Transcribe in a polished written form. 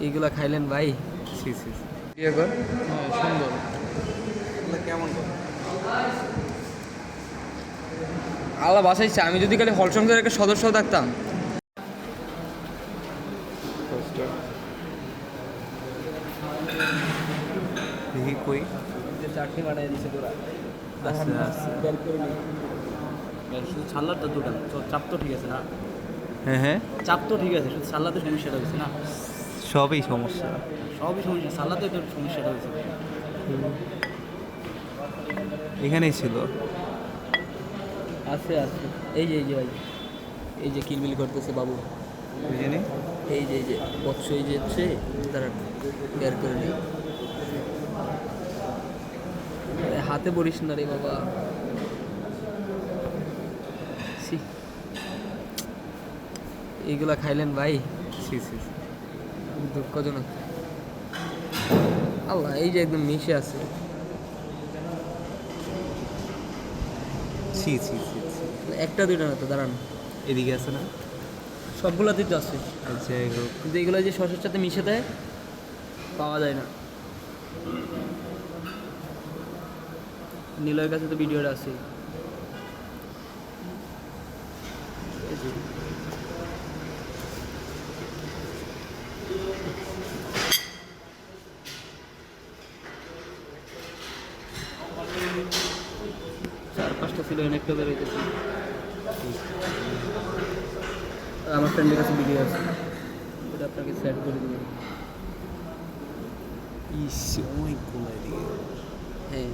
এইগুলা খাইলেন ভাই? ছি ছি ছি। বিয়ে কর। হ্যাঁ সুন্দর। এগুলো কেমন করে? আল্লাহ বাসাইছে, আমি যদি খালি হল সংসদের একটা সদস্য থাকতাম। পোস্টার দেখি কই। চাটনি বানাই দিছে তোরা। আচ্ছা আচ্ছা। শুধু সালাদটা দুটা চাপ তো ঠিক আছে না, হ্যাঁ হ্যাঁ, চাপ তো ঠিক আছে, শুধু সালাদের সমস্যাটা হয়েছে না, সবই সমস্যা। সবই সমস্যা, সালাদে তো সমস্যাটা হয়েছে। এখানেই ছিল। আছে আছে, এই যে ভাই, এই যে কিলবিল করতেছে বাবু। বুঝিনি। এই যে বৎস, এই যে হচ্ছে তারা বের করে নেই। হাতে পড়িস না রে বাবা। ছি, এইগুলা খাইলেন ভাই? ছি ছি ছি। দুঃখজনক। আল্লাহ, এই যে একদম মিশে আছে। ছি ছি ছি ছি। একটা দুইটা না তো, দাঁড়ান, এদিকে আছে না? সবগুলাতেই তো আছে, যাই হোক। কিন্তু এগুলো যে শসার সাথে মিশে দেয় পাওয়া যায় না। নীলয়ের কাছে তো ভিডিওটা আছে। এই যে। চার পাঁচটা ছিল, এনে একটা বেরোইতেছে। আমার ফ্রেন্ডের কাছে ভিডিও আছে, ওটা আপনাকে সেট করে দেবো। ইস অনেকগুলো এদিকে। হ্যাঁ,